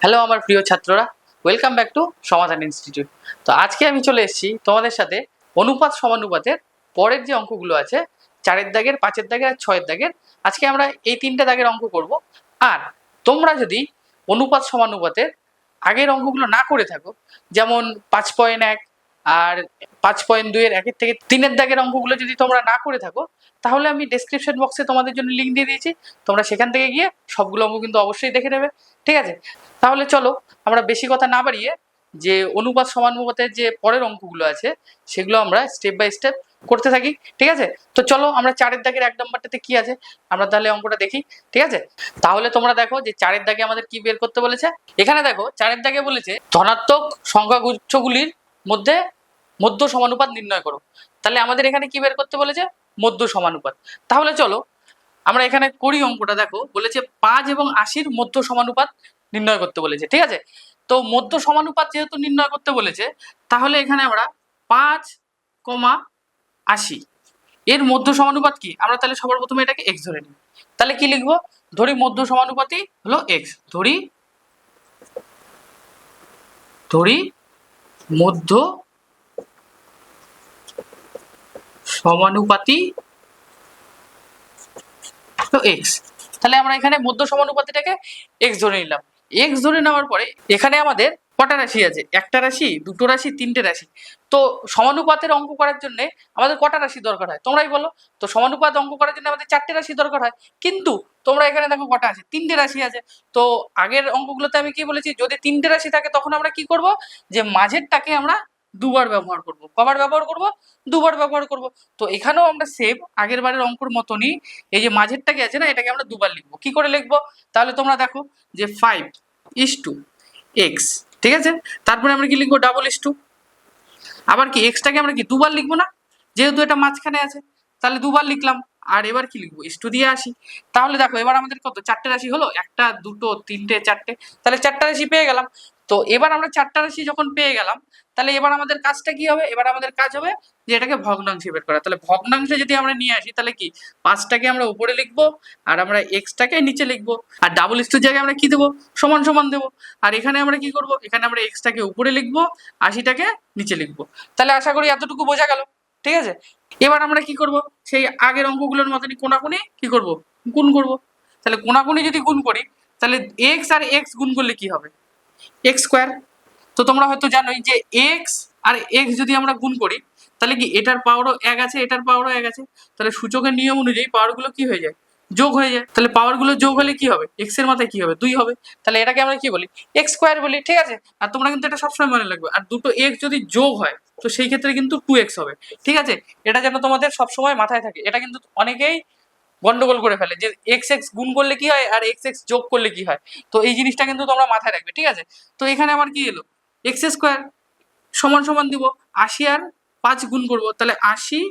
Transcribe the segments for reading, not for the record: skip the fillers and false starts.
Hello আমার প্রিয় ছাত্ররা, ওয়েলকাম ব্যাক টু সমাধান ইনস্টিটিউট। তো আজকে আমি চলে এসেছি তোমাদের সাথে অনুপাত সমানুপাতের পরের যে অঙ্কগুলো আছে, 4-এর দাগের, 5-এর দাগের আর 6-এর দাগের। আজকে আমরা এই 3টে দাগের অঙ্ক করব। আর তোমরা যদি অনুপাত সমানুপাতের আগের অঙ্কগুলো না করে থাকো, যেমন 5.1 আর 5.2 এর 1-এর থেকে 3-এর দাগের অঙ্কগুলো যদি তোমরা না করে থাকো, তাহলে আমি ডেসক্রিপশন বক্সে তোমাদের জন্য লিঙ্ক দিয়ে দিয়েছি। তোমরা সেখান থেকে গিয়ে সবগুলো অঙ্ক কিন্তু অবশ্যই দেখে নেবে, ঠিক আছে? তাহলে চলো আমরা বেশি কথা না বাড়িয়ে যে অনুপাত সমানুপাতের যে পরের অঙ্কগুলো আছে সেগুলো আমরা স্টেপ বাই স্টেপ করতে থাকি, ঠিক আছে? তো চলো আমরা 4-এর দাগের 1 নম্বরটাতে কি আছে আমরা তাহলে অঙ্কটা দেখি, ঠিক আছে? তাহলে তোমরা দেখো যে 4-এর দাগে আমাদের কি বের করতে বলেছে। এখানে দেখো 4-এর দাগে বলেছে ধনাত্মক সংখ্যাগুচ্ছগুলির মধ্যে মধ্য সমানুপাত নির্ণয় করো। তাহলে আমাদের এখানে কি বের করতে বলেছে? মধ্য সমানুপাত। তাহলে চলো আমরা এখানে করি অঙ্কটা। দেখো বলেছে 5 এবং 80-র মধ্য সমানুপাত নির্ণয় করতে বলেছে, ঠিক আছে? তো মধ্য সমানুপাত যেহেতু নির্ণয় করতে বলেছে, তাহলে এখানে আমরা 5,80 এর মধ্য সমানুপাত কি, আমরা তাহলে সবার প্রথমে এটাকে x ধরে নিই। তাহলে কি লিখবো? ধরি মধ্য সমানুপাতই হলো x। ধরি মধ্য সমানুপাতি তো x। তাহলে আমরা এখানে মধ্য সমানুপাতিটাকে x ধরে নিলাম। x ধরে নেওয়ার পরে এখানে আমাদের কটা রাশি আছে? একটা রাশি, দুটো রাশি, তিনটে রাশি। তো সমানুপাতের অঙ্ক করার জন্য আমাদের কটা রাশি দরকার হয় তোমরাই বলো? তো সমানুপাত অঙ্ক করার জন্য আমাদের 4টে রাশি দরকার হয়, কিন্তু তোমরা এখানে দেখো কটা আছে? 3টে রাশি আছে। তো আগের অঙ্কগুলোতে আমি কি বলেছি, যদি 3টে রাশি থাকে তখন আমরা কি করব, যে মাঝেরটাকে আমরা দুবার ব্যবহার করব। কবার ব্যবহার করব? দুবার ব্যবহার করব। তো এখানেও আমরা সেম আগের বারের অঙ্কর মতনই এই যে মাঝেরটাকে আছে না, এটাকে আমরা দুবার লিখবো। কি করে লিখবো? তাহলে তোমরা দেখো যে 5:x, ঠিক আছে? তারপরে আমরা কি লিখবো? Double is two. আবার কি এক্সটাকে আমরা কি দুবার লিখবো না, যেহেতু এটা মাঝখানে আছে, তাহলে দুবার লিখলাম। আর এবার কি লিখবো? ইস টু দিয়ে আসি। তাহলে দেখো এবার আমাদের কত? 4টে রাশি হলো, একটা, দুটো, তিনটে, 4টে। তাহলে 4টা রাশি পেয়ে গেলাম। তো এবার আমরা 4টা রাশি যখন পেয়ে গেলাম, তাহলে এবার আমাদের কাজটা কি হবে? এবার আমাদের কাজ হবে যে এটাকে ভগ্নাংশে বের করা। তাহলে ভগ্নাংশে যদি আমরা নিয়ে আসি, তাহলে কি 5টাকে আমরা উপরে লিখবো আর আমরা এক্সটাকে নিচে লিখবো। আর ডাবল ইস টুর জায়গায় আমরা কি দেবো? সমান সমান দেবো। আর এখানে আমরা কি করবো? এখানে আমরা এক্সটাকে উপরে লিখবো, 80টাকে নিচে লিখবো। তাহলে আশা করি এতটুকু বোঝা গেল, ঠিক আছে? এবার আমরা কি করব? সেই আগের অঙ্কগুলোর মতনই কোনাকুনি কি করব? গুণ করব। তাহলে কোনাকুনি যদি গুণ করি, তাহলে x আর x গুণ করলে কি হবে? x square. তো তোমরা হয়তো জানোই যে x আর x যদি আমরা গুণ করি, তাহলে কি এটার পাওয়ারও 1 আছে, এটার পাওয়ারও 1 আছে। তাহলে সূচকের নিয়ম অনুযায়ী পাওয়ারগুলো কি হয়ে যায়? যোগ হয়ে যায়। তাহলে পাওয়ারগুলো যোগ হলে কি হবে? x এর মাথায় কি হবে? 2 হবে। তাহলে এটাকে আমরা কি বলি? x স্কয়ার বলি, ঠিক আছে? আর তোমরা কিন্তু এটা সবসময় মনে রাখবে। আর দুটো x যদি যোগ হয়, তো সেই ক্ষেত্রে কিন্তু 2x হবে, ঠিক আছে? এটা যেন তোমাদের সবসময় মাথায় থাকে। এটা কিন্তু অনেকেই গন্ডগোল করে ফেলে যে x x গুণ করলে কি হয় আর x x যোগ করলে কি হয়। তো এই জিনিসটা কিন্তু তোমরা মাথায় রাখবে, ঠিক আছে? তো এখানে আমার কি এলো? x স্কয়ার সমান সমান দিব 80 আর 5 গুণ করব, তাহলে 80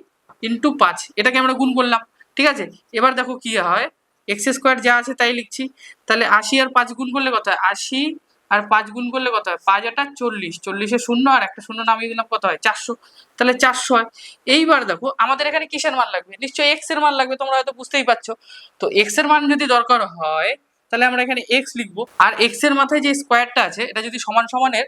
ইন্টু 5, এটাকে আমরা গুণ করলাম, ঠিক আছে? এবার দেখো কি হয়, এক্স স্কোয়ার যা আছে তাই লিখছি। তাহলে 80 আর 5 গুণ করলে কত হয়? 80 আর 5 গুণ করলে কত হয়? 5 আর 40, 40-এ শূন্য আর একটা শূন্য নামিয়ে দিলাম, কত হয়? 400। তাহলে 400 হয়। এইবার দেখো আমাদের এখানে কিসের মান লাগবে? নিশ্চয়ই এক্স এর মান লাগবে, তোমরা হয়তো বুঝতেই পারছো। তো এক্স এর মান যদি দরকার হয়, তাহলে আমরা এখানে এক্স লিখবো। আর এক্স এর মাথায় যে স্কোয়ারটা আছে, এটা যদি সমান সমানের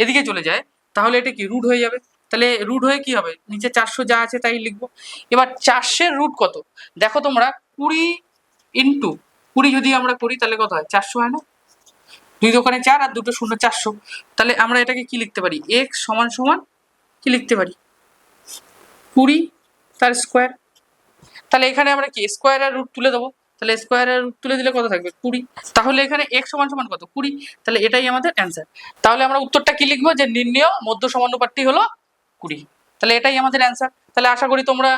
এদিকে চলে যায়, তাহলে এটা কি রুট হয়ে যাবে। তাহলে রুট হয়ে কি হবে? নিচে 400 যা আছে তাই লিখবো। এবার 400-এর রুট কত? দেখো তোমরা 20 ইন্টু 20 যদি আমরা করি, তাহলে কত হয়? 400 হয় না? 2 দোকানে 4 আর দুটো শূন্য 400। তাহলে আমরা এটাকে কি লিখতে পারি? x সমান সমান কি লিখতে পারি? 20 তার স্কোয়ার। তাহলে এখানে আমরা কি স্কোয়ারের রুট তুলে দেবো। তাহলে স্কোয়ারের রুট তুলে দিলে কত থাকবে? 20। তাহলে এখানে x সমান সমান কত? 20। তাহলে এটাই আমাদের অ্যান্সার। তাহলে আমরা উত্তরটা কি লিখবো? যে নির্ণেয় মধ্য সমানুপাতটি হলো 20। তাহলে এটাই আমাদের অ্যান্সার। তাহলে আশা করি তোমরা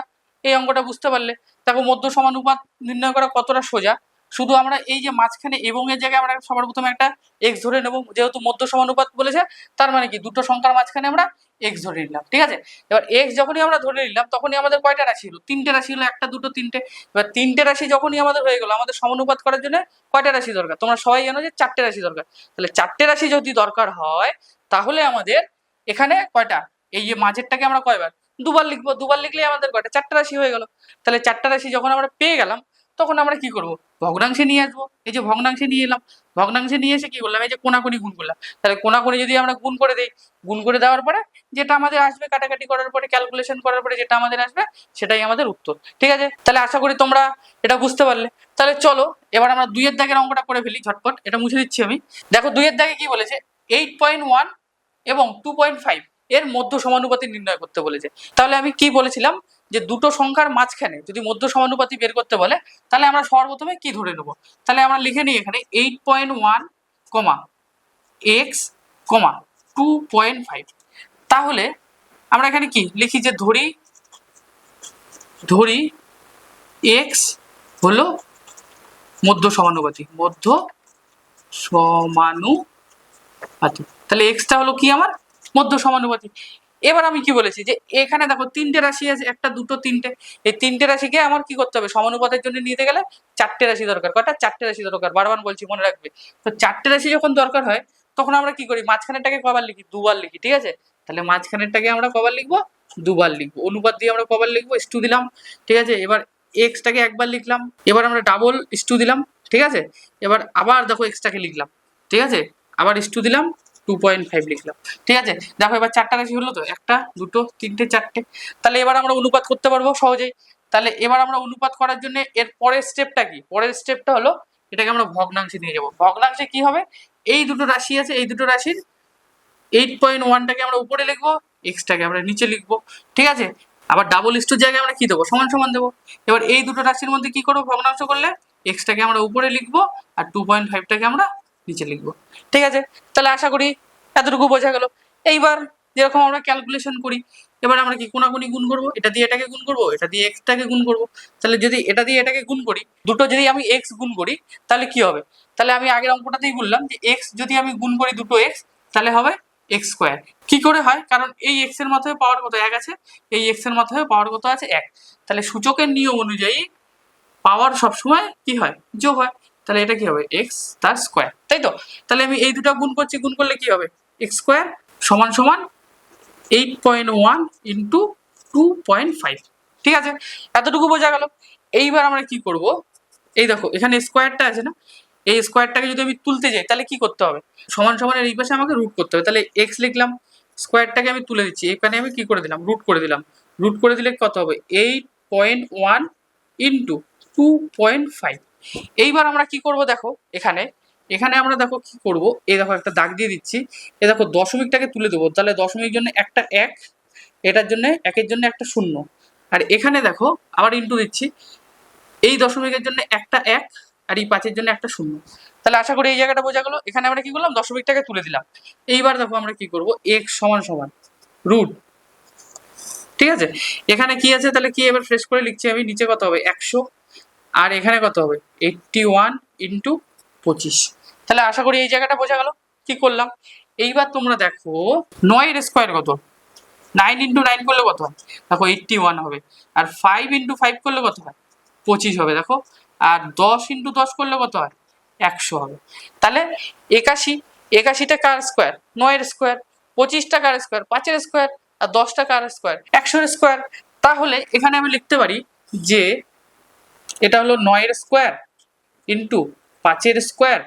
এই অঙ্কটা বুঝতে পারলে। দেখো মধ্য সমানুপাত নির্ণয় করা কতটা সোজা। শুধু আমরা এই যে মাঝখানে এবং এর জায়গায় আমরা সবার প্রথমে একটা x ধরে নেব, যেহেতু মধ্য সমানুপাত বলেছে, তার মানে কি দুটো সংখ্যার মাঝখানে আমরা x ধরে নিলাম, ঠিক আছে? এবার x যখনই আমরা ধরে নিলাম, তখনই আমাদের কয়টা রাশি হলো? 3টে রাশি হলো, একটা, দুটো, তিনটে। এবার 3টে রাশি যখনই আমাদের হয়ে গেল, আমাদের সমানুপাত করার জন্য কয়টা রাশি দরকার? তোমরা সবাই জানো যে 4টে রাশি দরকার। তাহলে 4টে রাশি যদি দরকার হয়, তাহলে আমাদের এখানে কয়টা? এই যে মাঝেরটাকে আমরা কয়বার? দুবার লিখবো। দুবার লিখলে আমাদের কয়টা? 4টে রাশি হয়ে গেল। তাহলে 4টা রাশি যখন আমরা পেয়ে গেলাম, তখন আমরা কি করব? ভগ্নাংশে নিয়ে আসবো। এই যে ভগ্নাংশে নিয়ে এলাম, ভগ্নাংশে নিয়ে এসে কি করলাম, এই যে কোনাকুনি গুণ করলাম। তাহলে কোনাকুনি যদি আমরা গুণ করে দিই, গুণ করে দেওয়ার পরে যেটা আমাদের আসবে, কাটাকাটি করার পরে, ক্যালকুলেশন করার পরে যেটা আমাদের আসবে সেটাই আমাদের উত্তর। ঠিক আছে, তাহলে আশা করি তোমরা এটা বুঝতে পারলে। তাহলে চলো এবার আমরা 2 এর দাগের অঙ্কটা করে ফেলি ঝটপট, এটা মুছে দিচ্ছি আমি। দেখো 2 এর দাগে কি বলেছে, 8.1 এবং 2.5 এর মধ্য সমানুপাতি নির্ণয় করতে বলেছে। তাহলে আমি কি বলেছিলাম, যে দুটো সংখ্যার মাঝখানে যদি মধ্য সমানুপাতি বের করতে বলে, তাহলে আমরা সর্বপ্রথমে কি ধরে নেব। তাহলে আমরা লিখে নিই এখানে 8.1 কমা এক্স কমা 2.5। তাহলে আমরা এখানে কি লিখি, যে ধরি এক্স হলো মধ্য সমানুপাতি, মধ্য সমানুপাতি। তাহলে এক্সটা হলো কি আমার মধ্য সমানুপাতি। এবার আমি কি বলেছি, যে এখানে দেখো তিনটে রাশি আছে, একটা দুটো তিনটে, এই তিনটে রাশিকে আমার কি করতে হবে, সমানুপাতের জন্য নিতে গেলে চারটে রাশি দরকার। কয়টা? চারটে রাশি দরকার, বারবার বলছি মনে রাখবে। তো চারটে রাশি যখন দরকার হয়, তখন আমরা কি করি, মাঝখানেরটাকে কবার লিখি, দুবার লিখি। ঠিক আছে, তাহলে মাঝখানেরটাকে আমরা কবার লিখবো, দুবার লিখবো। অনুপাত দিয়ে আমরা কবার লিখবো, ইস্টু দিলাম। ঠিক আছে, এবার এক্সটাকে একবার লিখলাম, এবার আমরা ডাবল ইস্টু দিলাম। ঠিক আছে, এবার আবার দেখো এক্সটাকে লিখলাম। ঠিক আছে, আবার ইস্টু দিলাম, 2.5 লিখলাম। ঠিক আছে, দেখো এবার চারটা রাশি হলো তো, একটা দুটো তিনটে চারটে। তাহলে এবার আমরা অনুপাত করতে পারবো সহজেই। তাহলে এবার আমরা অনুপাত করার জন্য এর পরের স্টেপটা কি, পরের স্টেপটা হলো এটাকে আমরা ভগ্নাংশে নিয়ে যাবো। ভগ্নাংশে কি হবে, এই দুটো রাশি আছে, এই দুটো রাশির 8.1টাকে আমরা উপরে লিখবো, এক্সটাকে আমরা নিচে লিখবো। ঠিক আছে, আবার ডাবল ইস্টুর জায়গায় আমরা কি দেবো, সমান সমান দেবো। এবার এই দুটো রাশির মধ্যে কি করবো, ভগ্নাংশ করলে এক্সটাকে আমরা উপরে লিখবো আর 2.5টাকে আমরা নিচে লিখবো। ঠিক আছে, তাহলে আশা করি এতটুকু বোঝা গেল। এইবার যেরকম আমরা ক্যালকুলেশন করি, এবার আমরা কি কোনাকুনি গুণ করবো, এটা দিয়ে এটাকে গুণ করবো, এটা দিয়ে এক্সটাকে গুণ করবো। তাহলে যদি এটা দিয়ে এটাকে গুণ করি, দুটো যদি আমি এক্স গুণ করি, তাহলে কি হবে, তাহলে আমি আগের অঙ্কটাতেই বললাম যে এক্স যদি আমি গুণ করি দুটো এক্স, তাহলে হবে এক্স স্কোয়ার। কি করে হয়, কারণ এই এক্স এর মাথায় পাওয়ার কত, এক আছে, এই এক্স এর মাথায় পাওয়ার কত আছে, এক। তাহলে সূচকের নিয়ম অনুযায়ী পাওয়ার সবসময় কি হয়, যোগ হয়। তাহলে এটা কি হবে, এক্স তার স্কোয়ার, তাই তো। তাহলে আমি এই দুটো গুণ করছি, গুণ করলে কি হবে, এক্স স্কোয়ার সমান সমান 8.1 ইন্টু 2.5। ঠিক আছে, এতটুকু বোঝা গেল। এইবার আমরা কি করব, এই দেখো এখানে স্কোয়ারটা আছে না, এই স্কোয়ারটাকে যদি আমি তুলতে যাই, তাহলে কি করতে হবে, সমান সমানের এই পাশে আমাকে রুট করতে হবে। তাহলে এক্স লিখলাম, স্কোয়ারটাকে আমি তুলে দিচ্ছি, এখানে আমি কি করে দিলাম, রুট করে দিলাম। রুট করে দিলে কত হবে, 8.1 ইন্টু 2.5। এইবার আমরা কি করব, দেখো এখানে এখানে আমরা দেখো কি করব, এই দেখো একটা দাগ দিয়ে দিচ্ছি, এই দেখো দশমিকটাকে তুলে দেবো। তাহলে দশমিকের জন্য একটা এক, এটার জন্য একের জন্য একটা শূন্য, আর এখানে দেখো আবার ইন্টু দিচ্ছি, এই দশমিকের জন্য একটা এক, আর এই পাঁচের জন্য একটা শূন্য। তাহলে আশা করি এই জায়গাটা বোঝা গেল। এখানে আমরা কি করলাম, দশমিকটাকে তুলে দিলাম। এইবার দেখো আমরা কি করব, এক্স সমান সমান রুট। ঠিক আছে, এখানে কি আছে, তাহলে কি এবার ফ্রেশ করে লিখছি আমি, নিচে কত হবে 100, আর এখানে কত হবে 81 ইন্টু 25। তাহলে আশা করি এই জায়গাটা বোঝা গেল কি করলাম। এইবার তোমরা দেখো 9 এর স্কোয়ার কত, 9 ইন্টু 9 করলে কত হয়, দেখো 81 হবে। আর 5 ইন্টু 5 করলে কত হয়, 25 হবে দেখো। আর 10 ইন্টু 10 করলে কত হয়, 100 হবে। তাহলে 81টা কার স্কোয়ার, 9 এর স্কোয়ার। 25টা কার স্কোয়ার, 5 এর স্কোয়ার। আর 10টা কার স্কোয়ার, 100 এর স্কোয়ার। তাহলে এখানে আমি লিখতে পারি যে এটা হলো 9 এর স্কোয়ার ইন্টু 5 এর স্কোয়ার,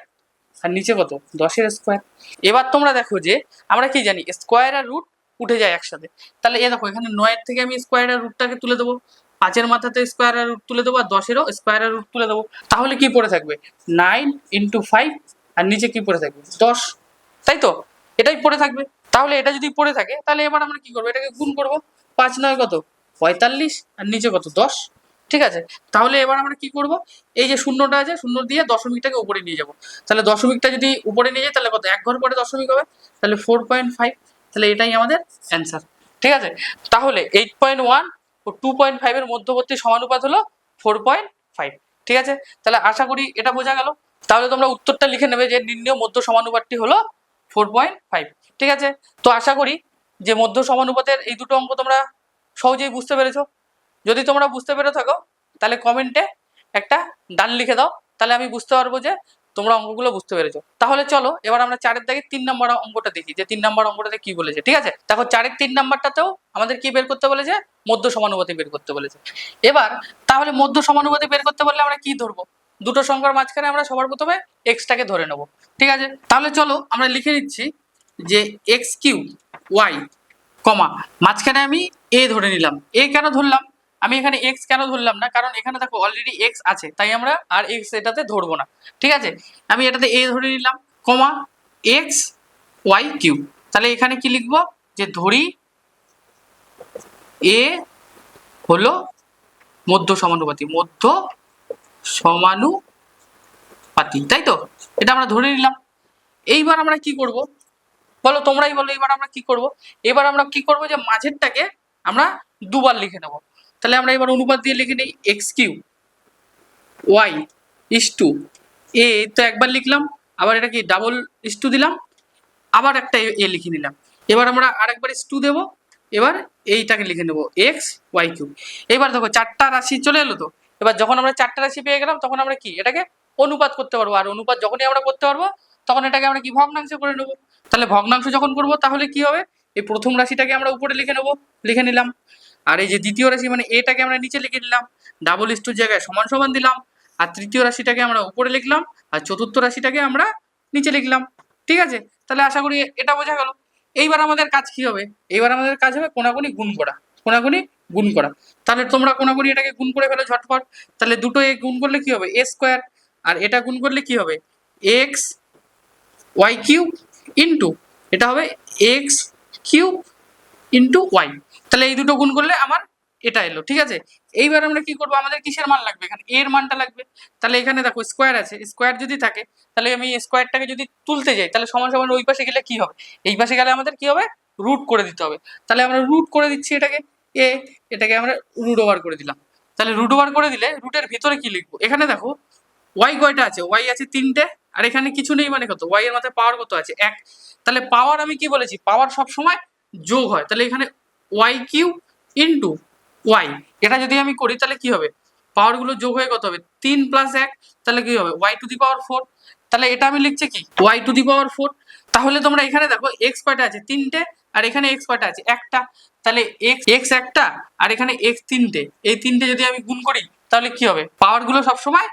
আর নিচে কত, 10 এর স্কোয়ার। এবার তোমরা দেখো যে আমরা কি জানি, স্কোয়ার আর রুট উঠে যায় একসাথে। তাহলে এ দেখো এখানে 9 এর থেকে আমি স্কোয়ার আর রুটটাকে তুলে দেবো, 5 এর মাথাতে স্কোয়ার আর রুট তুলে দেবো, আর 10-এরও স্কোয়ার আর রুট তুলে দেবো। তাহলে কি পড়ে থাকবে, 9 ইন্টু 5, আর নিচে কি পড়ে থাকবে, 10, তাই তো, এটাই পড়ে থাকবে। তাহলে এটা যদি পড়ে থাকে, তাহলে এবার আমরা কি করবো, এটাকে গুণ করবো। 5 9 কত, 45, আর নিচে কত, 10। ঠিক আছে, তাহলে এবার আমরা কি করব, এই যে শূন্যটা আছে, শূন্য দিয়ে দশমিকটাকে উপরে নিয়ে যাব। তাহলে দশমিকটা যদি উপরে নিয়ে যাই, তাহলে কত, এক ঘর পরে দশমিক হবে, তাহলে 4.5। তাহলে এটাই আমাদের অ্যান্সার। ঠিক আছে, তাহলে 8.1 ও 2.5 এর মধ্যবর্তী সমানুপাত হলো 4.5। ঠিক আছে, তাহলে আশা করি এটা বোঝা গেল। তাহলে তোমরা উত্তরটা লিখে নেবে যে নির্ণেয় মধ্য সমানুপাতটি হলো 4.5। ঠিক আছে, তো আশা করি যে মধ্য সমানুপাতের এই দুটো অঙ্ক তোমরা সহজেই বুঝতে পেরেছো। যদি তোমরা বুঝতে পেরে থাকো, তাহলে কমেন্টে একটা ডান লিখে দাও, তাহলে আমি বুঝতে পারবো যে তোমরা অঙ্কগুলো বুঝতে পেরেছো। তাহলে চলো এবার আমরা 4-এর দাগে 3 নম্বর অঙ্কটা দেখি, যে 3 নম্বর অঙ্কটাতে কি বলেছে। ঠিক আছে, দেখো 4-এর 3 নম্বরটাতেও আমাদের কি বের করতে বলেছে, মধ্য সমানুপাতি বের করতে বলেছে। এবার তাহলে মধ্য সমানুপাতি বের করতে বললে আমরা কি ধরবো, দুটো সংখ্যার মাঝখানে আমরা সবার প্রথমে এক্সটাকে ধরে নেব। ঠিক আছে, তাহলে চলো আমরা লিখে নিচ্ছি যে এক্স কিউব ওয়াই কমা মাঝখানে আমি এ ধরে নিলাম। এ কেন ধরলাম, আমি এখানে এক্স কেন ধরলাম না, কারণ এখানে দেখো অলরেডি এক্স আছে, তাই আমরা আর এক্স এটাতে ধরবো না। ঠিক আছে, আমি এটাতে এ ধরে নিলাম কমা এক্স ওয়াই কিউব। তাহলে এখানে কি লিখবো, যে ধরি এ হলো মধ্য সমানুপাতি, মধ্য সমানুপাতি, তাই তো, এটা আমরা ধরে নিলাম। এইবার আমরা কি করব বলো, তোমরাই বলো, এবার আমরা কি করব? এবার আমরা কি করব, যে মাঝেরটাকে আমরা দুবার লিখে নেব। তাহলে আমরা এবার অনুপাত দিয়ে লিখে নিই x Q Y is to এ, তো একবার লিখলাম, আবার এটা কি ডাবল ইস টু দিলাম, আবার একটা এ লিখে নিলাম। এবার আমরা আরেকবার ইস টু দেবো, এবার এইটাকে লিখে নেবো এক্স ওয়াই কিউব। এবার দেখো চারটা রাশি চলে এলো তো। এবার যখন আমরা চারটা রাশি পেয়ে গেলাম, তখন আমরা কি এটাকে অনুপাত করতে পারবো, আর অনুপাত যখনই আমরা করতে পারবো তখন এটাকে আমরা কি ভগ্নাংশ করে নেবো। তাহলে ভগ্নাংশ যখন করবো তাহলে কি হবে, এই প্রথম রাশিটাকে আমরা উপরে লিখে নেবো, লিখে নিলাম, আর এই যে দ্বিতীয় রাশি মানে এটাকে আমরা নিচে লিখে নিলাম, ডাবল ইস টুর জায়গায় সমান সমান দিলাম, আর তৃতীয় রাশিটাকে আমরা উপরে লিখলাম, আর চতুর্থ রাশিটাকে আমরা নিচে লিখলাম। ঠিক আছে, তাহলে আশা করি এটা বোঝা গেল। এইবার আমাদের কাজ কি হবে, এইবার আমাদের কাজ হবে কোনাকুনি গুণ করা, কোনাকুনি গুণ করা। তাহলে তোমরা কোনাকুনি এটাকে গুণ করে ফেলো ঝটপট। তাহলে দুটো এ গুণ করলে কি হবে এ স্কোয়ার, আর এটা গুণ করলে কি হবে এক্স ওয়াই কিউব ইন্টু এটা হবে এক্স কিউব ইন্টু ওয়াই। তাহলে এই দুটো গুণ করলে আমার এটা এলো। ঠিক আছে, এইবার আমরা কি করবো, আমাদের কিসের মান লাগবে, এখানে এর মানটা লাগবে। তাহলে এখানে দেখো স্কোয়ার আছে, স্কোয়ার যদি থাকে তাহলে আমি স্কোয়ারটাকে যদি তুলতে যাই তাহলে সমান সমান ওই পাশে গেলে কি হবে, এই পাশে গেলে আমাদের কি হবে রুট করে দিতে হবে। তাহলে আমরা রুট করে দিচ্ছি এটাকে এ, এটাকে আমরা রুট ওভার করে দিলাম। তাহলে রুট ওভার করে দিলে রুটের ভিতরে কি লিখবো, এখানে দেখো ওয়াই কয়টা আছে, ওয়াই আছে তিনটে, আর এখানে কিছু নেই মানে কত, ওয়াই এর মাথায় পাওয়ার কত আছে এক। তাহলে পাওয়ার আমি কি বলেছি, পাওয়ার সব সময় যোগ হয়। তাহলে এখানে ওয়াই কিউ ইন্টু ওয়াই, এটা যদি আমি করি তাহলে কি হবে, পাওয়ার গুলো যোগ হয়ে কত হবে 3 প্লাস 1, তাহলে কি হবে ওয়াই টু দি পাওয়ার 4। তাহলে এটা আমি লিখছি কি ওয়াই টু দি পাওয়ার 4। তাহলে তোমরা এখানে দেখো এক্স কয়টা আছে তিনটে, আর এখানে এক্স কয়টা আছে একটা। তাহলে এক্স এক্স একটা, আর এখানে এক্স তিনটে, এই তিনটে যদি আমি গুণ করি তাহলে কি হবে, পাওয়ার গুলো সবসময়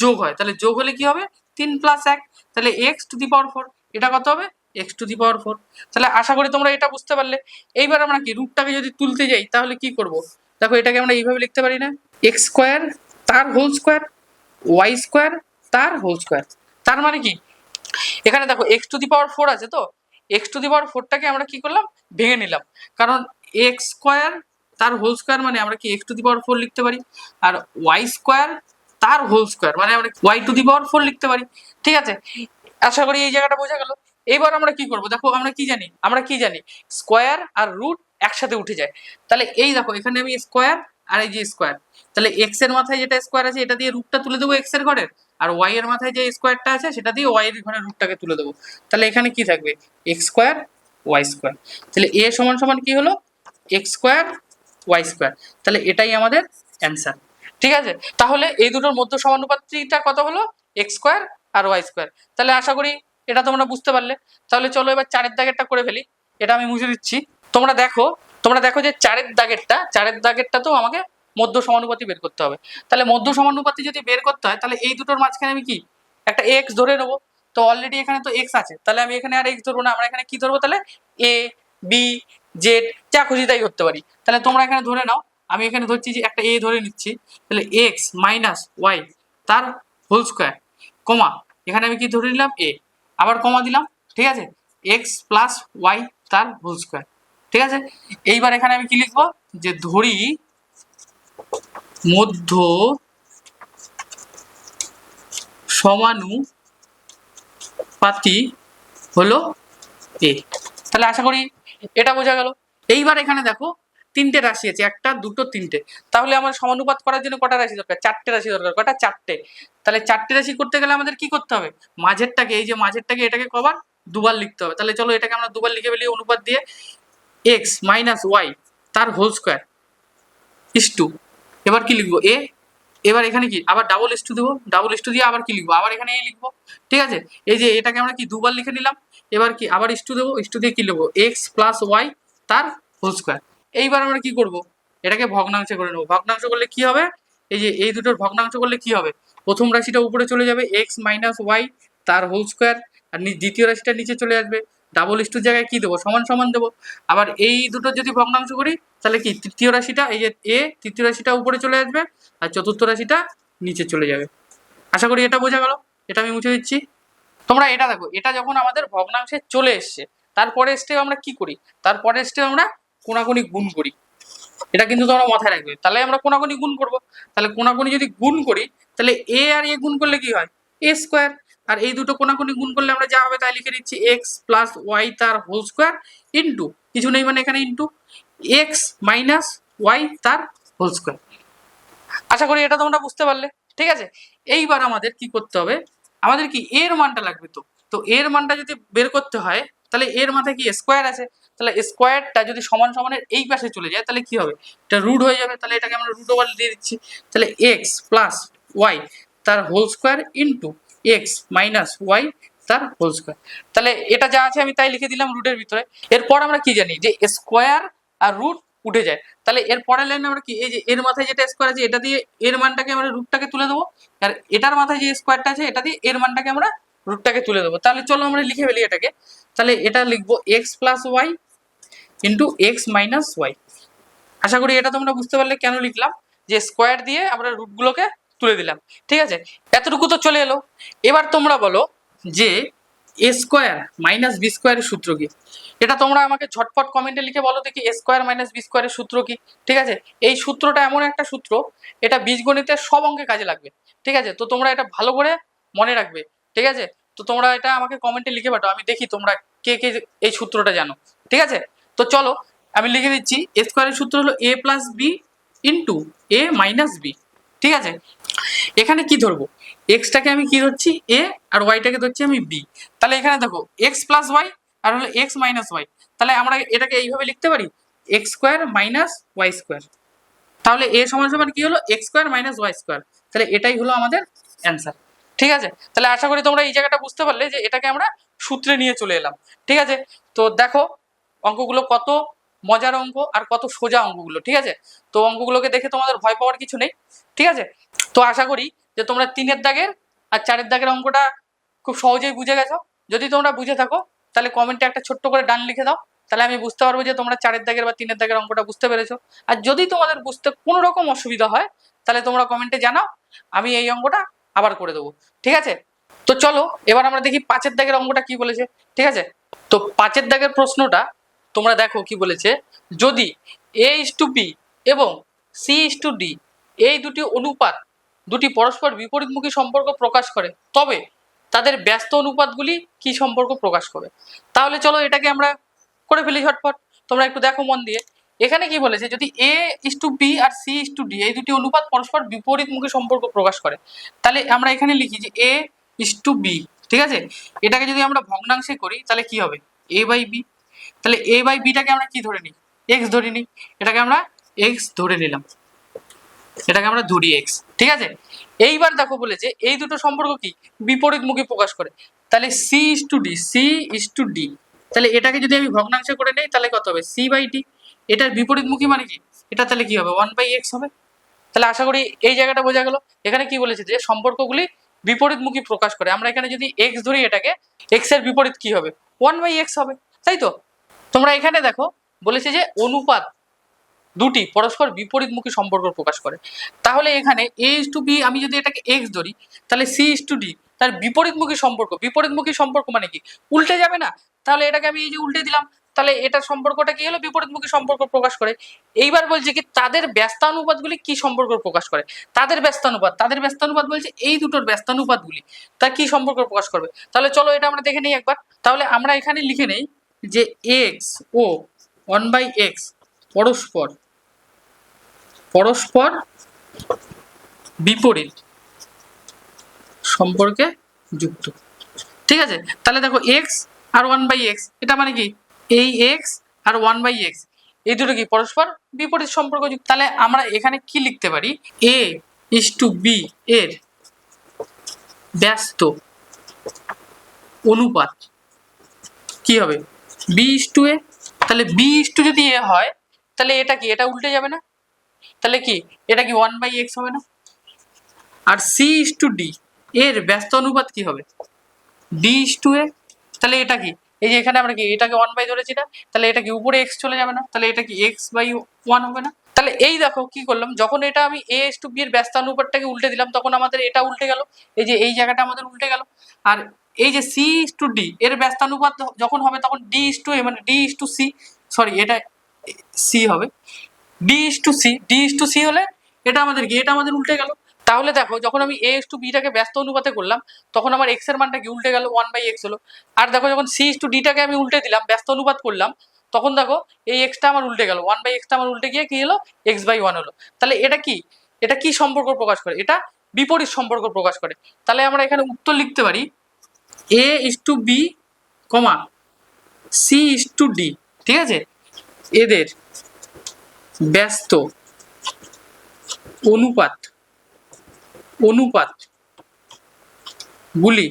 যোগ হয়। তাহলে যোগ হলে কি হবে 3 প্লাস 1, তাহলে এক্স টু দি পাওয়ার 4, এটা কত হবে এক্স টু দি পাওয়ার 4। তাহলে আশা করি তোমরা এটা বুঝতে পারলে। এইবার আমরা কি রুটটাকে যদি তুলতে যাই তাহলে কি করব, দেখো এটাকে আমরা এইভাবে লিখতে পারি না, এক্স স্কোয়ার তার হোল স্কোয়ার ওয়াই স্কোয়ার তার হোল স্কোয়ার। তার মানে কি, এখানে দেখো এক্স টু দি পাওয়ার 4 আছে, তো এক্স টু দি পাওয়ার 4টাকে আমরা কি করলাম ভেঙে নিলাম, কারণ এক্স স্কোয়ার তার হোল স্কোয়ার মানে আমরা কি এক্স টু দি পাওয়ার 4 লিখতে পারি, আর ওয়াই স্কোয়ার তার হোল স্কোয়ার মানে আমরা ওয়াই টু দি পাওয়ার 4 লিখতে পারি। ঠিক আছে, আশা করি এই জায়গাটা বোঝা গেল। এবার আমরা কি করব, দেখো আমরা কি জানি, আমরা কি জানি স্কোয়ার আর রুট একসাথে উঠে যায়। তাহলে এই দেখো এখানে আমি স্কোয়ার আর এই যে স্কোয়ার, তাহলে এক্স এর মাথায় যেটা স্কোয়ার আছে এটা দিয়ে রুটটা তুলে দেবো এক্স এর ঘরের, আর ওয়াই এর মাথায় যে স্কোয়ারটা আছে সেটা দিয়ে ওয়াই এর ঘরের রুটটাকে তুলে দেবো। তাহলে এখানে কি থাকবে এক্স স্কোয়ার ওয়াই স্কোয়ার। তাহলে এ সমান সমান কি হলো এক্স স্কোয়ার ওয়াই স্কোয়ার। তাহলে এটাই আমাদের অ্যান্সার। ঠিক আছে, তাহলে এই দুটোর মধ্য সমানুপাতিটা কত হলো এক্স স্কোয়ার আর ওয়াই স্কোয়ার। তাহলে আশা করি এটা তোমরা বুঝতে পারলে। তাহলে চলো এবার চারের দাগেরটা করে ফেলি, এটা আমি মুছে দিচ্ছি। তোমরা দেখো যে চারের দাগেরটা তো আমাকে মধ্য সমানুপাতি বের করতে হবে। তাহলে মধ্য সমানুপাতি যদি বের করতে হয় তাহলে এই দুটোর মাঝখানে আমি কি একটা এক্স ধরে নেবো। তো অলরেডি এখানে তো এক্স আছে, তাহলে আমি এখানে আর এক্স ধরবো না, আমরা এখানে কি ধরবো তাহলে এ বি জেড যা খুশি তাই ধরতে পারি। তাহলে তোমরা এখানে ধরে নাও, আমি এখানে ধরছি যে একটা এ ধরে নিচ্ছি, তাহলে এক্স মাইনাস ওয়াই তার হোল স্কোয়ার কমা এখানে আমি কি ধরে নিলাম এ, আবার কমা দিলাম। ঠিক আছে, এক্স প্লাস ওয়াই তার হোল স্কোয়ার। ঠিক আছে, এইবার এখানে আমি কি লিখবো, যে ধরি মধ্য সমানুপাতি হলো এ। তাহলে আশা করি এটা বোঝা গেল। এইবার এখানে দেখো তিনটে রাশি আছে, একটা দুটো তিনটে, তাহলে আমার সমানুপাত করার জন্য কটা রাশি দরকার, চারটে রাশি দরকার। কটা, চারটে। তাহলে চারটে রাশি করতে গেলে আমাদের কি করতে হবে, মাঝেরটাকে এই যে মাঝেরটাকে এটাকে কবার দুবার লিখতে হবে। তাহলে চলো এটাকে আমরা দুবার লিখে ফেলি অনুপাত দিয়ে, এক্স মাইনাস ওয়াই তার হোল স্কোয়ার ইস টু, এবার কি লিখবো এ, এবার এখানে কি আবার ডাবল ইস টু দেবো, ডাবল ইস টু দিয়ে আবার কি লিখবো, আবার এখানে এ লিখবো। ঠিক আছে, এই যে এটাকে আমরা কি দুবার লিখে নিলাম, এবার কি আবার ইস টু দেবো, ইস টু দিয়ে কি লিখবো এক্স প্লাস ওয়াই তার হোল স্কোয়ার। এইবার আমরা কি করব, এটাকে ভগ্নাংশ করে নেবো। ভগ্নাংশ করলে কি হবে, এই যে এই দুটোর ভগ্নাংশ করলে কি হবে প্রথম রাশিটা উপরে চলে যাবে এক্স মাইনাস ওয়াই তার হোল স্কোয়ার, আর দ্বিতীয় রাশিটা নিচে চলে আসবে। ডাবল ইস্টুর জায়গায় কি দেবো, সমান সমান দেবো। আবার এই দুটো যদি ভগ্নাংশ করি তাহলে কি তৃতীয় রাশিটা এই যে এ, তৃতীয় রাশিটা উপরে চলে আসবে আর চতুর্থ রাশিটা নিচে চলে যাবে। আশা করি এটা বোঝা গেল। এটা আমি মুছে দিচ্ছি। তোমরা এটা দেখো, এটা যখন আমাদের ভগ্নাংশে চলে এসছে তারপরে স্টেপ আমরা কি করি, তারপরে স্টেপ আমরা কোনাকুনি গুণ করি। এটা কিন্তু তোমরা মাথায় রাখবে। তাহলে আমরা কোনাকুনি গুণ করব। তাহলে কোনাকুনি যদি গুণ করি তাহলে এ আর এ গুণ করলে কি হয়, এ স্কোয়ার। আর এই দুটো কোনাকুনি গুণ করলে আমরা যা হবে তাই লিখে দিচ্ছি এক্স প্লাস ওয়াই তার হোল স্কোয়ার ইন্টু, কিছু নেই মানে এখানে ইন্টু, এক্স মাইনাস ওয়াই তার হোল স্কোয়ার। আশা করি এটা তোমরা বুঝতে পারলে। ঠিক আছে, এইবার আমাদের কি করতে হবে, আমাদের কি এর মানটা লাগবে। তো এর মানটা যদি বের করতে হয় তাহলে এর মাথায় কি স্কোয়ার আছে, তাহলে স্কোয়ারটা যদি সমান সমানের এই পাশে চলে যায় তাহলে কি হবে, এটা রুট হয়ে যাবে। তাহলে এটাকে আমরা রুট ওভার দিয়ে দিচ্ছি। তাহলে এক্স প্লাস ওয়াই তার whole square into x minus y তার হোল স্কোয়ার। তাহলে এটা যা আছে আমি তাই লিখে দিলাম রুটের ভিতরে। এরপর আমরা কি জানি যে স্কোয়ার আর রুট উঠে যায়। তাহলে এর পরের লাইনে আমরা কি, এই যে এর মাথায় যেটা স্কোয়ার আছে এটা দিয়ে এর মানটাকে আমরা রুটটাকে তুলে দেবো, আর এটার মাথায় যে স্কোয়ারটা আছে এটা দিয়ে এর মানটাকে আমরা রুটটাকে তুলে দেবো। তাহলে চলো আমরা লিখে ফেলি এটাকে। তাহলে এটা লিখবো x plus y into x minus y. আশা করি এটা তোমরা বুঝতে পারলে কেন লিখলাম, যে স্কোয়ার দিয়ে আমরা রুটগুলোকে তুলে দিলাম। ঠিক আছে, এতটুকু তো চলে এলো। এবার তোমরা বলো যে এ স্কোয়ার মাইনাস বি স্কোয়ারের সূত্র কি। এটা তোমরা আমাকে ঝটপট কমেন্টে লিখে বলো দেখি এ স্কোয়ার মাইনাস বি স্কোয়ারের সূত্র কি। ঠিক আছে, এই সূত্রটা এমন একটা সূত্র, এটা বীজগণিতের সব অঙ্কে কাজে লাগবে। ঠিক আছে, তো তোমরা এটা ভালো করে মনে রাখবে। ঠিক আছে, তো তোমরা এটা আমাকে কমেন্টে লিখে পাঠাও, আমি দেখি তোমরা কে কে এই সূত্রটা জানো। ঠিক আছে, তো চলো আমি লিখে দিচ্ছি। এ স্কোয়ারের সূত্র হলো এ প্লাস বি ইন্টু এ মাইনাস বি। ঠিক আছে, এখানে কি ধরবো, এক্সটাকে আমি কি ধরছি এ, আর ওয়াইটাকে ধরছি আমি বি। তাহলে এখানে দেখো এক্স প্লাস ওয়াই আর হলো এক্স মাইনাস ওয়াই। তাহলে আমরা এটাকে এইভাবে লিখতে পারি x square minus y square. তাহলে এ সমান সমান কি হলো x square minus y square. তাহলে এটাই হলো আমাদের অ্যান্সার। ঠিক আছে, তাহলে আশা করি তোমরা এই জায়গাটা বুঝতে পারলে যে এটাকে আমরা সূত্রে নিয়ে চলে এলাম। ঠিক আছে, তো দেখো অঙ্কগুলো কত মজার অঙ্ক আর কত সোজা অঙ্কগুলো। ঠিক আছে, তো অঙ্কগুলোকে দেখে তোমাদের ভয় পাওয়ার কিছু নেই। ঠিক আছে, তো আশা করি যে তোমরা 3-এর দাগের আর 4-এর দাগের অঙ্কটা খুব সহজেই বুঝে গেছো। যদি তোমরা বুঝে থাকো তাহলে কমেন্টে একটা ছোট্ট করে ডান লিখে দাও, তাহলে আমি বুঝতে পারবো যে তোমরা 4-এর দাগের বা 3-এর দাগের অঙ্কটা বুঝতে পেরেছো। আর যদি তোমাদের বুঝতে কোনো রকম অসুবিধা হয় তাহলে তোমরা কমেন্টে জানাও, আমি এই অঙ্কটা আবার করে দেবো। ঠিক আছে, তো চলো এবার আমরা দেখি 5-এর দাগের অঙ্কটা কি বলেছে। ঠিক আছে, তো 5-এর দাগের প্রশ্নটা তোমরা দেখো কি বলেছে, যদি a:b এবং c:d এই দুটি অনুপাত দুটি পরস্পর বিপরীতমুখী সম্পর্ক প্রকাশ করে তবে তাদের ব্যস্ত অনুপাতগুলি কি সম্পর্ক প্রকাশ করে। তাহলে চলো এটাকে আমরা করে ফেলি ঝটপট। তোমরা একটু দেখো মন দিয়ে। এখানে কি বলেছে, যদি a:b আর c:d এই দুটি অনুপাত পরস্পর বিপরীতমুখী সম্পর্ক প্রকাশ করে, তাহলে আমরা এখানে লিখি যে a:b। ঠিক আছে, এটাকে যদি আমরা ভগ্নাংশে করি তাহলে কি হবে a/b। তাহলে a/bটাকে আমরা কি ধরে নিই, x ধরে নিই। এটাকে আমরা x ধরে নিলাম, এটাকে আমরা ধরি x। ঠিক আছে, এইবার দেখো বলেছে এই দুটো সম্পর্ক কি বিপরীতমুখী প্রকাশ করে। তাহলে c:d তাহলে এটাকে যদি আমি ভগ্নাংশে করে নেই তাহলে কত হবে c/d। এটার বিপরীতমুখী মানে কি, এটা তাহলে কি হবে 1/x হবে। তাহলে আশা করি এই জায়গাটা বোঝা গেল। এখানে কি বলেছে যে সম্পর্কগুলি বিপরীতমুখী প্রকাশ করে। আমরা এখানে যদি x ধরি, এটাকে x এর বিপরীত কি হবে 1/x হবে, তাই তো। তোমরা এখানে দেখো বলেছে যে অনুপাত দুটি পরস্পর বিপরীতমুখী সম্পর্ক প্রকাশ করে। তাহলে এখানে a:b আমি যদি এটাকে x ধরি তাহলে c:d তার বিপরীতমুখী সম্পর্ক, বিপরীতমুখী সম্পর্ক মানে কি উল্টে যাবে না। তাহলে এটাকে আমি এই যে উল্টে দিলাম, তাহলে এটার সম্পর্কটা কি হলো বিপরীতমুখী সম্পর্ক প্রকাশ করে। এইবার বলছে কি তাদের ব্যস্তানুপাতগুলি কি সম্পর্ক প্রকাশ করে। তাদের ব্যস্তানুপাত বলছে এই দুটোর ব্যস্তানুপাতগুলি তার কি সম্পর্ক প্রকাশ করবে। তাহলে চলো এটা আমরা দেখে নিই একবার। তাহলে আমরা এখানে লিখে নেই যে x ও 1/x পরস্পর পরস্পর বিপরীত সম্পর্কে যুক্ত। ঠিক আছে, তাহলে দেখো x আর 1/x এটা মানে কি এই x আর 1/x এই দুটো কি পরস্পর বিপরীত সম্পর্ক যুক্ত। তাহলে আমরা এখানে কি লিখতে পারি, a:b এর ব্যস্ত অনুপাত কি হবে b:a। তাহলে b:, যদি a হয় তাহলে এটা কি এটা উল্টে যাবে না, তাহলে কি এটা কি 1/x হবে না। আর সি ইস টু ডি এর ব্যস্ত অনুপাত কি হবে? ডি ইস টু এ। তাহলে এটা কি, এই যে এখানে আমরা কি এটাকে 1/, ধরেছি না, তাহলে এটা কি উপরে এক্স চলে যাবে না? তাহলে এটা কি x/1 হবে না? তাহলে এই দেখো কি করলাম, যখন এটা আমি এ ইস টু বি এর ব্যস্ত অনুপাতটাকে উল্টে দিলাম তখন আমাদের এটা উল্টে গেল, এই যে এই জায়গাটা আমাদের উল্টে গেল। আর এই যে সি ইস টু ডি এর ব্যস্ত অনুপাত যখন হবে তখন ডি ইস টু এ, মানে D is to C, sorry এটা সি হবে, D is to C, D is to C হলে এটা আমাদের কি, এটা আমাদের উল্টে গেল। তাহলে দেখো যখন আমি এ ইস টু বিটাকে ব্যস্ত অনুপাতে করলাম তখন আমার এক্স এর মানটা কি উল্টে গেল, 1/x হলো। আর দেখো যখন সি ইস টু ডিটাকে আমি উল্টে দিলাম, ব্যস্ত অনুপাত করলাম, তখন দেখো এই এক্সটা আমার উল্টে গেল, 1/xটা আমার উল্টে গিয়ে কি হলো, x/1 হলো। তাহলে এটা কি, এটা কি সম্পর্ক প্রকাশ করে? এটা বিপরীত সম্পর্ক প্রকাশ করে। তাহলে আমরা এখানে উত্তর লিখতে পারি A is to B comma C is to D, ঠিক আছে, এদের ব্যস্ত অনুপাত অনুপাত গুলি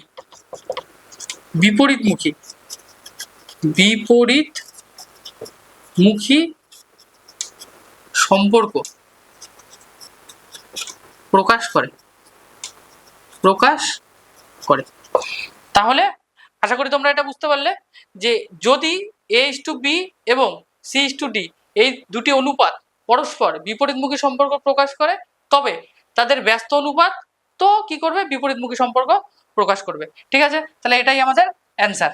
বিপরীতমুখী সম্পর্ক প্রকাশ করে। তাহলে আশা করি তোমরা এটা বুঝতে পারলে যে যদি এ ইস টু বি এবং সি ইস টু ডি এই দুটি অনুপাত পরস্পর বিপরীতমুখী সম্পর্ক প্রকাশ করে, তবে তাদের ব্যস্ত অনুপাত তো কি করবে, বিপরীতমুখী সম্পর্ক প্রকাশ করবে। ঠিক আছে, তাহলে এটাই আমাদের অ্যান্সার।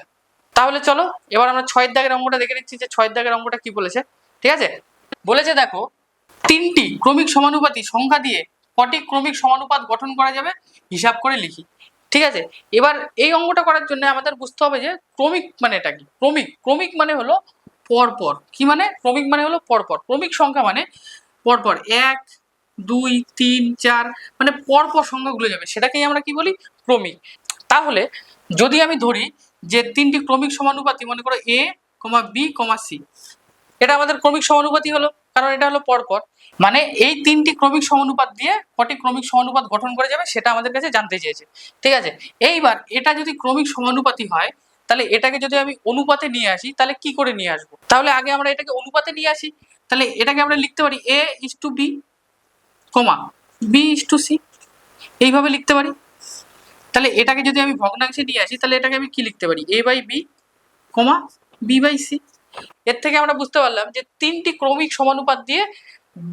তাহলে চলো এবার আমরা 6 দাগের অঙ্কটা দেখে নিচ্ছি যে 6 দাগের অঙ্কটা কি বলেছে। ঠিক আছে, বলেছে দেখো 3টি ক্রমিক সমানুপাতি সংখ্যা দিয়ে কটি ক্রমিক সমানুপাত গঠন করা যাবে হিসাব করে লিখি। ঠিক আছে, এবার এই অঙ্কটা করার জন্য আমাদের বুঝতে হবে যে ক্রমিক মানে এটা কি। ক্রমিক মানে হলো পরপর। কি মানে? ক্রমিক মানে হলো পরপর। ক্রমিক সংখ্যা মানে পরপর 1 2 3 4 মানে পরপর সংখ্যাগুলো যাবে, সেটাকেই আমরা কি বলি, ক্রমিক। তাহলে যদি আমি ধরি যে 3টি ক্রমিক সমানুপাতি, মনে করো a, b, c, এটা আমাদের ক্রমিক সমানুপাতি হলো, কারণ এটা হলো পরপর। মানে এই 3টি ক্রমিক সমানুপাত দিয়ে কটি ক্রমিক সমানুপাত গঠন করে যাবে সেটা আমাদের কাছে জানতে চেয়েছে। ঠিক আছে, এইবার এটা যদি ক্রমিক সমানুপাতি হয় তাহলে এটাকে যদি আমি অনুপাতে নিয়ে আসি তাহলে কি করে নিয়ে আসবো? তাহলে আগে আমরা এটাকে অনুপাতে নিয়ে আসি। তাহলে এটাকে আমরা লিখতে পারি a is to b, b is to c, এইভাবে লিখতে পারি। তাহলে এটাকে যদি আমি ভগ্নাংশে নিয়ে আসি তাহলে এটাকে আমি কি লিখতে পারি, a/b, b/c। এর থেকে আমরা বুঝতে পারলাম যে 3টি ক্রমিক সমানুপাত দিয়ে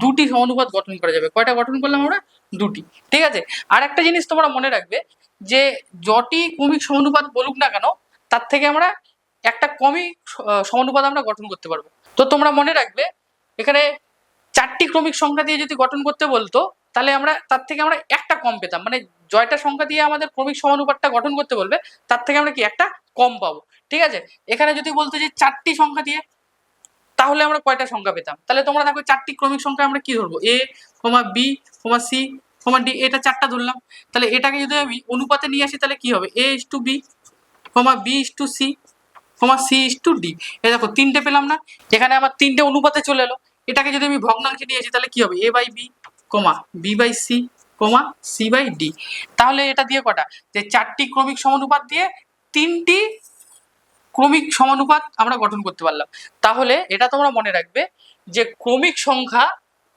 2টি সমানুপাত গঠন করা যাবে। কয়টা গঠন করলাম আমরা? 2টি। ঠিক আছে, আর একটা জিনিস তোমরা মনে রাখবে যে যটি ক্রমিক সমানুপাত বলুক না কেন তার থেকে আমরা একটা ক্রমিক সমানুপাত আমরা গঠন করতে পারবো। তো তোমরা মনে রাখবে এখানে 4টি ক্রমিক সংখ্যা দিয়ে যদি গঠন করতে বলতো তাহলে আমরা তার থেকে আমরা একটা কম পেতাম, মানে জয়টা সংখ্যা দিয়ে আমাদের ক্রমিক সমানুপাতটা গঠন করতে বলবে তার থেকে আমরা কি একটা কম পাবো। ঠিক আছে, এখানে যদি বলতো যে 4টি সংখ্যা দিয়ে তাহলে আমরা কয়টা সংখ্যা পেতাম? তাহলে তোমরা দেখো 4টি ক্রমিক সংখ্যা আমরা কি ধরবো, a, b, c, d, এটা 4টা ধরলাম। তাহলে এটাকে যদি আমি অনুপাতে নিয়ে আসি তাহলে কি হবে, a is to b, b is to c, c is to d। এই দেখো 3টে পেলাম না, এখানে আমার 3টে অনুপাতে চলে এলো। এটাকে যদি আমি ভগ্নাংশে নিয়ে আসি তাহলে কি হবে, a/b, b/c, c/d। তাহলে এটা দিয়ে কটা, যে 4টি ক্রমিক সমানুপাত দিয়ে 3টি ক্রমিক সমানুপাত আমরা গঠন করতে পারলাম। তাহলে এটা তোমরা মনে রাখবে যে ক্রমিক সংখ্যা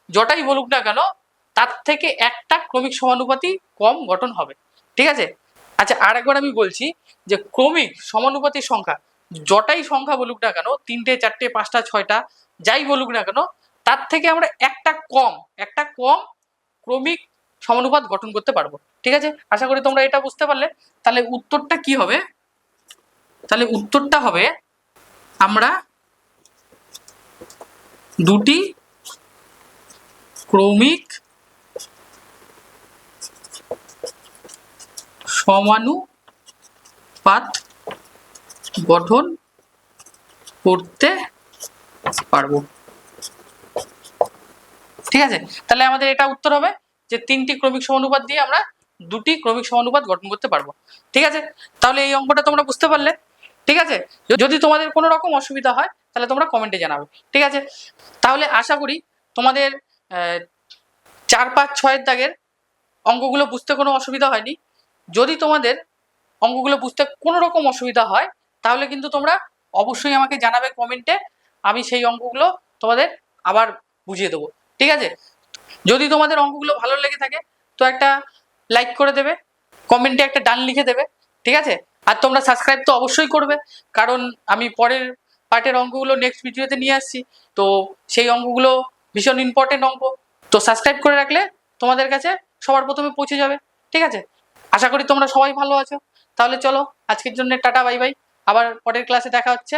যটাই বলুক না কেন তার থেকে একটা ক্রমিক সমানুপাতি কম গঠন হবে। ঠিক আছে, আচ্ছা আরেকবার আমি বলছি যে ক্রমিক সমানুপাতি সংখ্যা যটাই সংখ্যা বলুক না কেন, 3টে 4টে 5টা 6টা যাই বলুক না কেন, তার থেকে আমরা একটা কম ক্রমিক সমানুপাত গঠন করতে পারবো। ঠিক আছে, আশা করি তোমরা এটা বুঝতে পারলে। তাহলে উত্তরটা কি হবে? তাহলে উত্তরটা হবে আমরা 2টি ক্রমিক সমানুপাত গঠন করতে পারবো। ঠিক আছে, তাহলে আমাদের এটা উত্তর হবে যে 3টি ক্রমিক সমানুপাত দিয়ে আমরা 2টি ক্রমিক সমানুপাত গঠন করতে পারবো। ঠিক আছে, তাহলে এই অঙ্কটা তোমরা বুঝতে পারলে। ঠিক আছে, যদি তোমাদের কোনো রকম অসুবিধা হয় তাহলে তোমরা কমেন্টে জানাবে। ঠিক আছে, তাহলে আশা করি তোমাদের 4 5 6 দাগের অঙ্কগুলো বুঝতে কোনো অসুবিধা হয়নি। যদি তোমাদের অঙ্কগুলো বুঝতে কোনো রকম অসুবিধা হয় তাহলে কিন্তু তোমরা অবশ্যই আমাকে জানাবে কমেন্টে, আমি সেই অঙ্কগুলো তোমাদের আবার বুঝিয়ে দেবো। ঠিক আছে, যদি তোমাদের অঙ্কগুলো ভালো লেগে থাকে তো একটা লাইক করে দেবে, কমেন্টে একটা ডান লিখে দেবে, ঠিক আছে? আর তোমরা সাবস্ক্রাইব তো অবশ্যই করবে, কারণ আমি পরের পার্টের অঙ্কগুলো নেক্সট ভিডিওতে নিয়ে আসছি। তো সেই অঙ্কগুলো ভীষণ ইম্পর্টেন্ট অঙ্ক, তো সাবস্ক্রাইব করে রাখলে তোমাদের কাছে সবার প্রথমে পৌঁছে যাবে, ঠিক আছে? আশা করি তোমরা সবাই ভালো আছো। তাহলে চলো আজকের জন্য টাটা, বাই বাই, আবার পরের ক্লাসে দেখা হচ্ছে।